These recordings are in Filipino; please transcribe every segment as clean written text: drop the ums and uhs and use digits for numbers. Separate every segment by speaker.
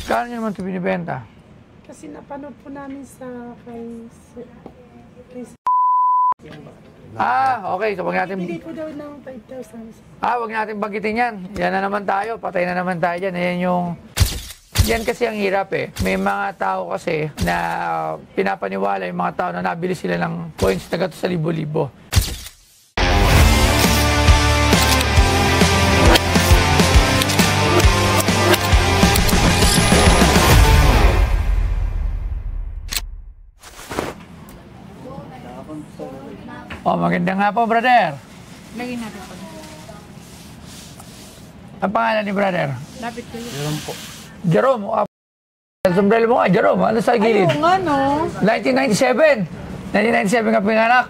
Speaker 1: Kano nyo naman ito binibenta?
Speaker 2: Kasi napanood po namin sa kay
Speaker 1: Okay. So, wag natin...
Speaker 2: Bili po daw ng 5,000.
Speaker 1: Wag natin banggitin yan. Yan na naman tayo. Patay na naman tayo dyan. Ayan yung... Yan kasi ang hirap eh. May mga tao kasi na pinapaniwala yung mga tao na nabili sila ng coins na gato sa libo-libo. Maganda nga po, brother.
Speaker 2: Lagyan natin po.
Speaker 1: Ang pangalan ni brother?
Speaker 2: Lapit ko yun.
Speaker 1: Jerome po. Jerome? Sombrero mo nga, Jerome. Ano sa gilid?
Speaker 2: Ayun nga, no?
Speaker 1: 1997. 1997 ka pinganak?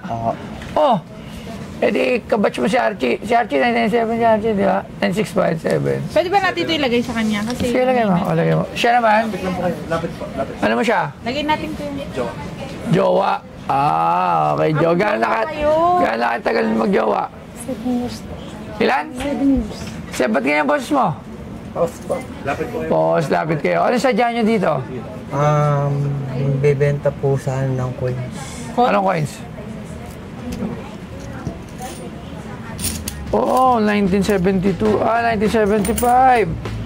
Speaker 1: Oo. Di, kabatch mo si Archie. Si Archie, 1997 si Archie, di ba? 96.7.
Speaker 2: Pwede ba natin ito ilagay sa kanya? Kasi
Speaker 1: sige, lagay mo. Lagay mo. Siya naman?
Speaker 3: Lapit po.
Speaker 1: Ano mo siya?
Speaker 2: Lagyan natin ito yun.
Speaker 1: Jowa. Okay, jowa. Gano'n na tagal mag-jowa?
Speaker 2: 7 years.
Speaker 1: Ilan?
Speaker 2: 7 years.
Speaker 1: Ba't ganyan boses mo?
Speaker 3: Lapit po.
Speaker 1: Boss, lapit kayo. Ano sadya nyo dito?
Speaker 4: Bebenta po sana ng coins.
Speaker 1: Anong coins? 1972. 1975.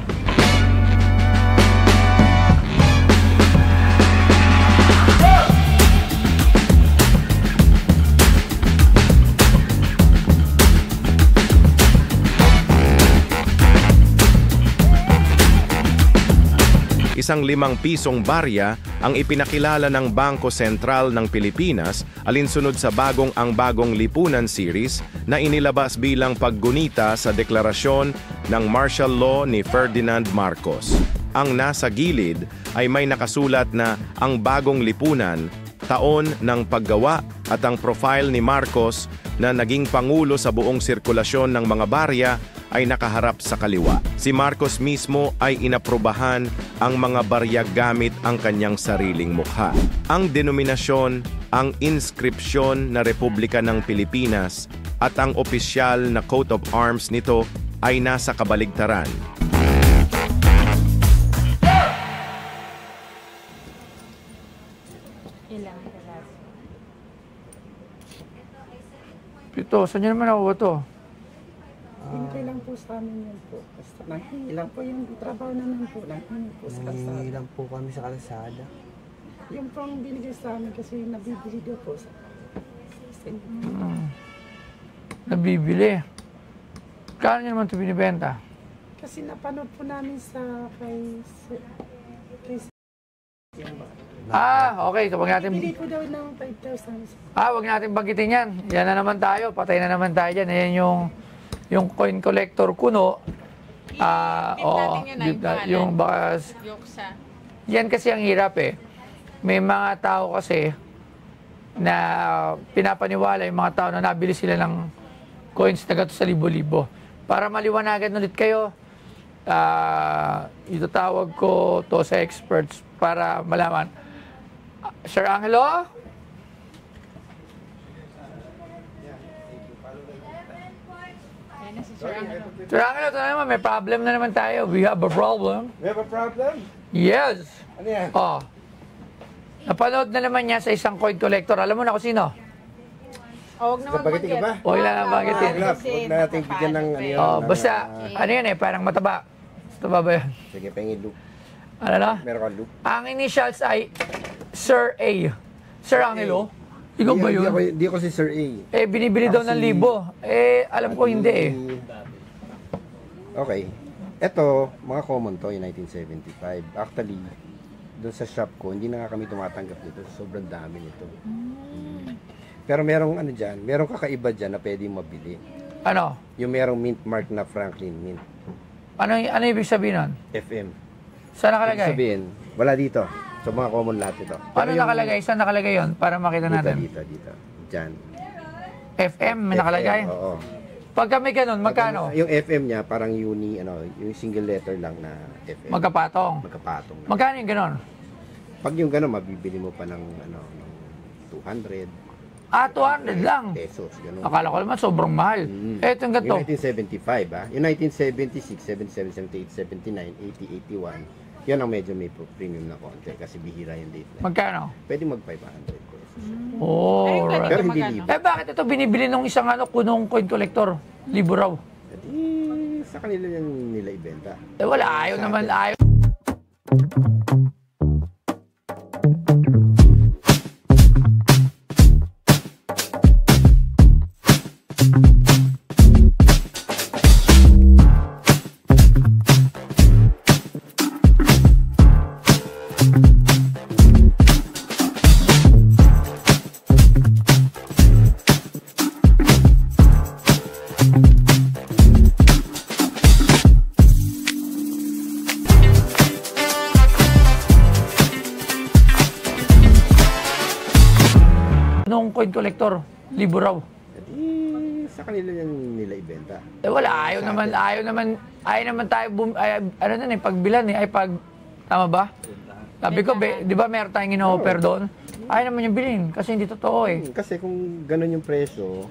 Speaker 5: Isang 5 pisong barya ang ipinakilala ng Bangko Sentral ng Pilipinas alinsunod sa Ang Bagong Lipunan series na inilabas bilang paggunita sa deklarasyon ng martial law ni Ferdinand Marcos. Ang nasa gilid ay may nakasulat na Ang Bagong Lipunan, taon ng paggawa at ang profile ni Marcos na naging pangulo sa buong sirkulasyon ng mga barya ay nakaharap sa kaliwa. Si Marcos mismo ay inaprubahan ang mga barya gamit ang kanyang sariling mukha. Ang denominasyon, ang inskripsyon na Republika ng Pilipinas at ang opisyal na coat of arms nito ay nasa kabaligtaran.
Speaker 1: Pito, saan nyo naman nakuha to?
Speaker 2: Hintay lang po sa amin yun po. Basta nanghingi lang po yung trabaho namin po. Nanghingi po sa kalsada.
Speaker 4: Nangingi lang po kami sa kalsada.
Speaker 2: Yung pang binigay sa amin kasi nabibili daw po sa
Speaker 1: Nabibili. Kano nyo naman ito binibenta?
Speaker 2: Kasi napanood po namin sa kay
Speaker 1: Okay. So, wag natin...
Speaker 2: Bili po daw ng 5,000.
Speaker 1: Wag natin banggitin yan. Yan na naman tayo. Patay na naman tayo dyan. Ayan yung coin collector kuno. Yung bakas. Yan kasi ang hirap eh. May mga tao kasi na pinapaniwala yung mga tao na nabili sila ng coins na gato sa libo-libo. Para maliwanagan ulit kayo, itatawag ko to sa experts para malaman. Sir Angelo? Sir Angelo, ito na naman, may problem na naman tayo. We have a problem.
Speaker 3: We have a problem?
Speaker 1: Yes.
Speaker 3: Ano yan?
Speaker 1: Napanood na naman niya sa isang coin collector. Alam mo na kung sino?
Speaker 2: Huwag naman
Speaker 3: Bagitin ka ba?
Speaker 1: Huwag lang ang bagitin.
Speaker 3: Huwag na natin bigyan ng ano yun.
Speaker 1: Basta, ano yun eh, parang mataba. Mataba ba yun?
Speaker 3: Sige, pahingin loop.
Speaker 1: Ano na?
Speaker 3: Meron kang loop.
Speaker 1: Ang initials ay Sir A. Sir Angelo? Ikaw ba yun?
Speaker 3: Hindi ako si Sir A.
Speaker 1: Binibili daw ng libo. Alam ko hindi eh.
Speaker 3: Okay. Ito, mga common to, yung 1975. Actually, doon sa shop ko, hindi na nga kami tumatanggap nito. Sobrang dami nito. Pero merong ano dyan, merong kakaiba dyan na pwedeng mabili.
Speaker 1: Ano?
Speaker 3: Yung merong mint mark na Franklin Mint.
Speaker 1: Ano ibig sabihin nun?
Speaker 3: FM.
Speaker 1: Saan nakalagay?
Speaker 3: Ibig sabihin, wala dito. So mga common lahat ito.
Speaker 1: Ano nakalagay? Saan nakalagay yon para makita natin?
Speaker 3: Dito. Dyan.
Speaker 1: FM, may nakalagay?
Speaker 3: Oo.
Speaker 1: Pagka may ganun, magkano?
Speaker 3: Yung FM niya, parang yung single letter lang na FM.
Speaker 1: Magkapatong?
Speaker 3: Magkapatong.
Speaker 1: Magkano yung ganun?
Speaker 3: Pag yung gano'n, mabibili mo pa ng 200.
Speaker 1: 200 lang.
Speaker 3: Pesos, gano'n.
Speaker 1: Akala ko naman sobrang mahal. Ito yung ganito.
Speaker 3: Yung 1975, Yung 1976, 77, 78, 79, 80, 81. Yan ang medyo may premium na konti kasi bihira yung late night.
Speaker 1: Magkano?
Speaker 3: Pwede mag 500 pesos.
Speaker 1: Oh,
Speaker 6: Ay,
Speaker 3: Pero hindi
Speaker 6: magkano?
Speaker 3: libre.
Speaker 1: Eh, bakit ito binibili ng isang kunong coin collector? Libo raw.
Speaker 3: Eh, sa kanila yan nila ibenta.
Speaker 1: Eh, wala. Ayaw
Speaker 3: Sa
Speaker 1: naman.
Speaker 3: atin.
Speaker 1: Ayaw. Nung coin collector, libo raw.
Speaker 3: Eh, sa kanila yan nila ibenta.
Speaker 1: Eh, wala. Ayaw
Speaker 3: Sa
Speaker 1: naman.
Speaker 3: atin.
Speaker 1: Ayaw naman tayo. Ano na eh, pagbilan eh. Ay, pag. Tama ba? Sabi ko, di ba meron tayong ino-offer doon? Ayaw naman yung bilhin kasi hindi totoo eh.
Speaker 3: Kasi kung ganun yung presyo,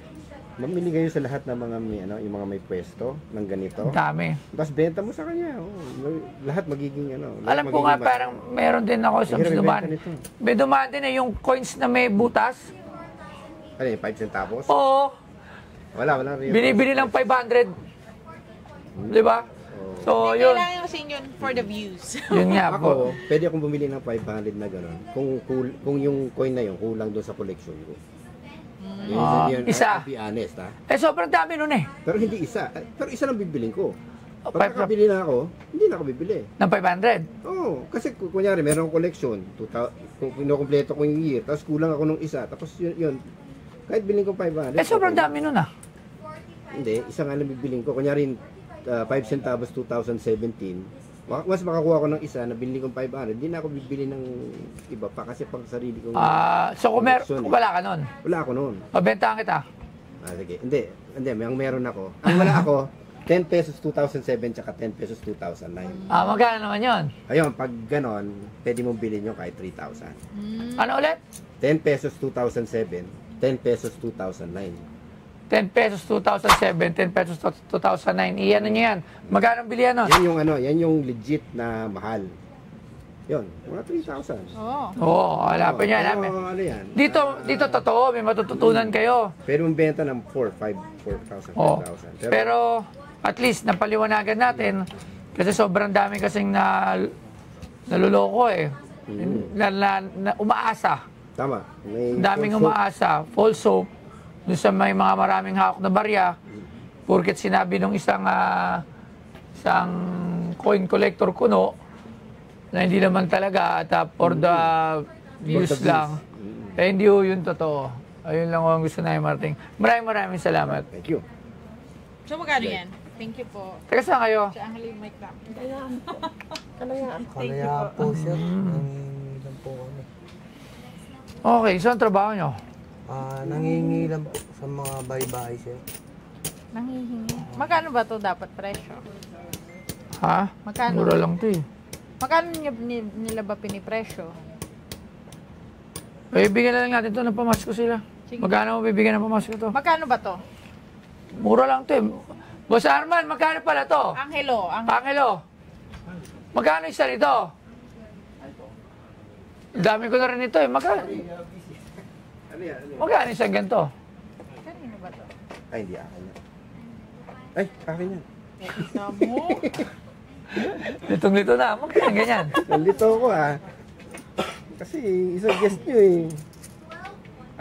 Speaker 3: mamili kayo sa lahat ng mga may, yung mga may pwesto ng ganito.
Speaker 1: Ang dami.
Speaker 3: Tapos benta mo sa kanya. Lahat magiging lahat
Speaker 1: Alam ko nga
Speaker 3: magiging
Speaker 1: parang meron din ako sa
Speaker 3: Mahirap
Speaker 1: dumaan.
Speaker 3: ibenta nito.
Speaker 1: May dumaan din eh, yung coins na may butas.
Speaker 3: Ano yung 5 centavos?
Speaker 1: Oo.
Speaker 3: Wala rin.
Speaker 1: Binibili ng 500. Di ba? So,
Speaker 6: Hindi
Speaker 1: yun.
Speaker 6: kailangan kasi yun for the views.
Speaker 1: Yun nga po.
Speaker 3: Ako, pwede akong bumili ng 500 na gano'n. Kung yung coin na yun, kulang doon sa collection ko.
Speaker 1: Isa.
Speaker 3: I'll be honest, ha?
Speaker 1: Eh, sobrang dami nun eh.
Speaker 3: Pero hindi isa. Pero isa lang bibiling ko.
Speaker 1: Oh,
Speaker 3: Pag
Speaker 1: five-
Speaker 3: nakabili na ako, hindi na ako bibili.
Speaker 1: Ng 500.
Speaker 3: Oo, kasi kunyari, meron akong collection. Kung kinukompleto ko yung year, tapos kulang ako ng isa, tapos yun kahit biling ko 500.
Speaker 1: Eh, sobrang
Speaker 3: okay.
Speaker 1: dami nun ah.
Speaker 3: Hindi, isa nga lang bibiling ko. Kunyari, 5 centavos 2017. Mas makakuha ko ng isa na binili kong 500, hindi na ako bibili ng iba pa kasi pang sarili kong
Speaker 1: So, kung
Speaker 3: collection, eh.
Speaker 1: wala ka nun,
Speaker 3: Wala ako noon.
Speaker 1: pabentahan kita.
Speaker 3: Sige. Hindi, ang meron ako. Ang wala ako, 10 pesos 2007 tsaka 10 pesos 2009.
Speaker 1: Magkano naman yun?
Speaker 3: Ayun, pag ganon, pwede mong bilhin nyo kahit 3,000.
Speaker 1: Ano ulit?
Speaker 3: 10 pesos 2007, 10 pesos 2009.
Speaker 1: 10 pesos 2007, 10 pesos 2009. Iyan nyo yan. Magkano ang bilihan nun?
Speaker 3: Yan yung legit na mahal. Yun, mga 3,000.
Speaker 6: Oo.
Speaker 1: Oo, wala pa niya namin.
Speaker 3: Ano yan?
Speaker 1: Dito totoo, may matututunan kayo.
Speaker 3: Pwede mong benta ng 4,000,
Speaker 1: Oo.
Speaker 3: 5,000.
Speaker 1: Pero at least napaliwanagan natin kasi sobrang dami kasing naluloko eh. Na umaasa.
Speaker 3: Tama. May
Speaker 1: Daming
Speaker 3: also-
Speaker 1: umaasa. False hope. Doon sa may mga maraming hawak na barya. Porket sinabi nung isang coin collector kuno na hindi naman talaga at for the views
Speaker 3: views.
Speaker 1: lang. Eh, hindi ho yun totoo. Ayun lang ho ang gusto namin marating. Maraming salamat.
Speaker 3: Thank you.
Speaker 6: So, magkano yan? Thank you po.
Speaker 1: Teka, saan kayo?
Speaker 6: Sa Angeli Mic lang.
Speaker 2: Kalayaan po. Kalayaan.
Speaker 4: Kalaya po sir. Nangingi lang po kami.
Speaker 1: Okay, saan trabaho nyo?
Speaker 4: Nangingi lang po sa mga bahay-bahay sir.
Speaker 6: Nanghihingi. Magkano ba to dapat presyo?
Speaker 1: Ha?
Speaker 6: Magkano?
Speaker 1: Mura lang to eh.
Speaker 6: Magkano nila ba pinipresyo?
Speaker 1: Eh, bigyan na lang natin to ng pamasko sila.
Speaker 6: Sige.
Speaker 1: Magkano mo bibigyan ng pamasko to?
Speaker 6: Magkano ba to?
Speaker 1: Mura lang to eh. Boss Arman, magkano pala to?
Speaker 6: Angelo.
Speaker 1: Angelo, magkano isa nito? Dami ko na rin ito eh. Magkano isang ganito?
Speaker 6: Kanino ba to?
Speaker 3: Ay, hindi akin yan. Ay, akin yan.
Speaker 6: Kita mo.
Speaker 1: Litong-lito na. Magkano ganyan?
Speaker 3: Nandito ako Kasi isang guest nyo eh.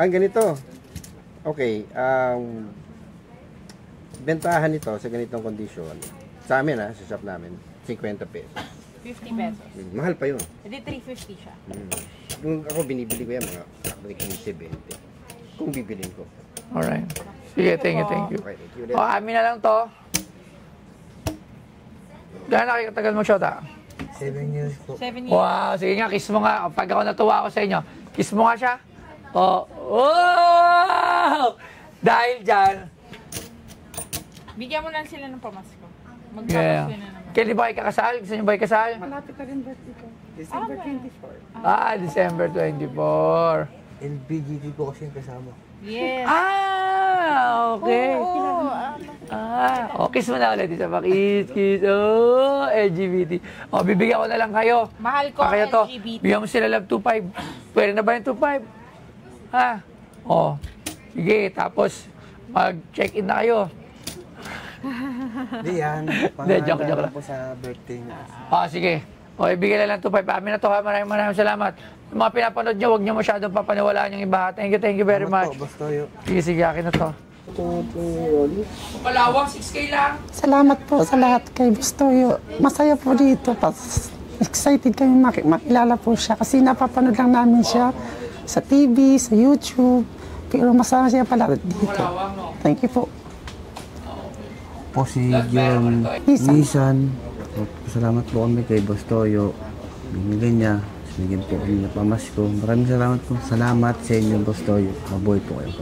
Speaker 3: Ang ganito. Okay, bentahan nito sa ganitong kondisyon. Sa amin sa shop namin, 50 pesos.
Speaker 6: 50 pesos.
Speaker 3: Mahal pa yun.
Speaker 6: Hindi 350 siya.
Speaker 3: Kung ako binibili ko yan, mga 15-20. Kung bibilin ko.
Speaker 1: Alright. Sige, thank you.
Speaker 3: Okay, thank you.
Speaker 1: O, amin na lang to. Gano'n kayo katagal mo, Shota?
Speaker 4: 7 years po.
Speaker 6: 7 years.
Speaker 1: Wow, sige nga, kiss mo nga. Pag ako natuwa ako sa inyo, kiss mo nga siya. Wow! Dahil dyan,
Speaker 6: Bigyan mo lang sila ng pamasko.
Speaker 1: yeah.
Speaker 6: Magpapasko na naman.
Speaker 1: Kailan ba kayo kakasal? Gusto niyo ba kayo kasal?
Speaker 2: Malapit na rin birthday ko. December 24.
Speaker 1: December 24.
Speaker 4: LPGT po kasi yung kasama.
Speaker 6: Yes.
Speaker 1: Okay.
Speaker 6: Oo.
Speaker 1: Kiss mo na ulit. Isa pa, kiss. Oh, LGBT. Bibigyan ko na lang kayo.
Speaker 6: Mahal ko ang
Speaker 1: Kaya to,
Speaker 6: LGBT.
Speaker 1: bigyan mo sila love 2.5. Pwede na ba yung 2.5? Sige, tapos mag-check-in na kayo.
Speaker 4: Hindi yan.
Speaker 1: Hindi, joke lang.
Speaker 4: po sa birthday niya.
Speaker 1: Sige. Ibigay na lang 2.5. Amin na to ha. Maraming salamat. Yung mga pinapanood nyo, huwag nyo masyadong papaniwalaan yung iba. Thank you very much.
Speaker 4: Bastoyo.
Speaker 1: Sige, akin na to. Palawang, 6K lang.
Speaker 2: Salamat po sa lahat kay Bustoyo. Masaya po dito. Excited kami makilala po siya kasi napapanood lang namin siya sa TV, sa YouTube. Pero masaya pala dito. Thank you po.
Speaker 4: Po si John Nisan. Salamat po kami kay Bastoyo. Binigay niya. Binigyan po kami ng pamasko. Maraming salamat po. Salamat sa inyo, Bastoyo. Mabuhay po kayo.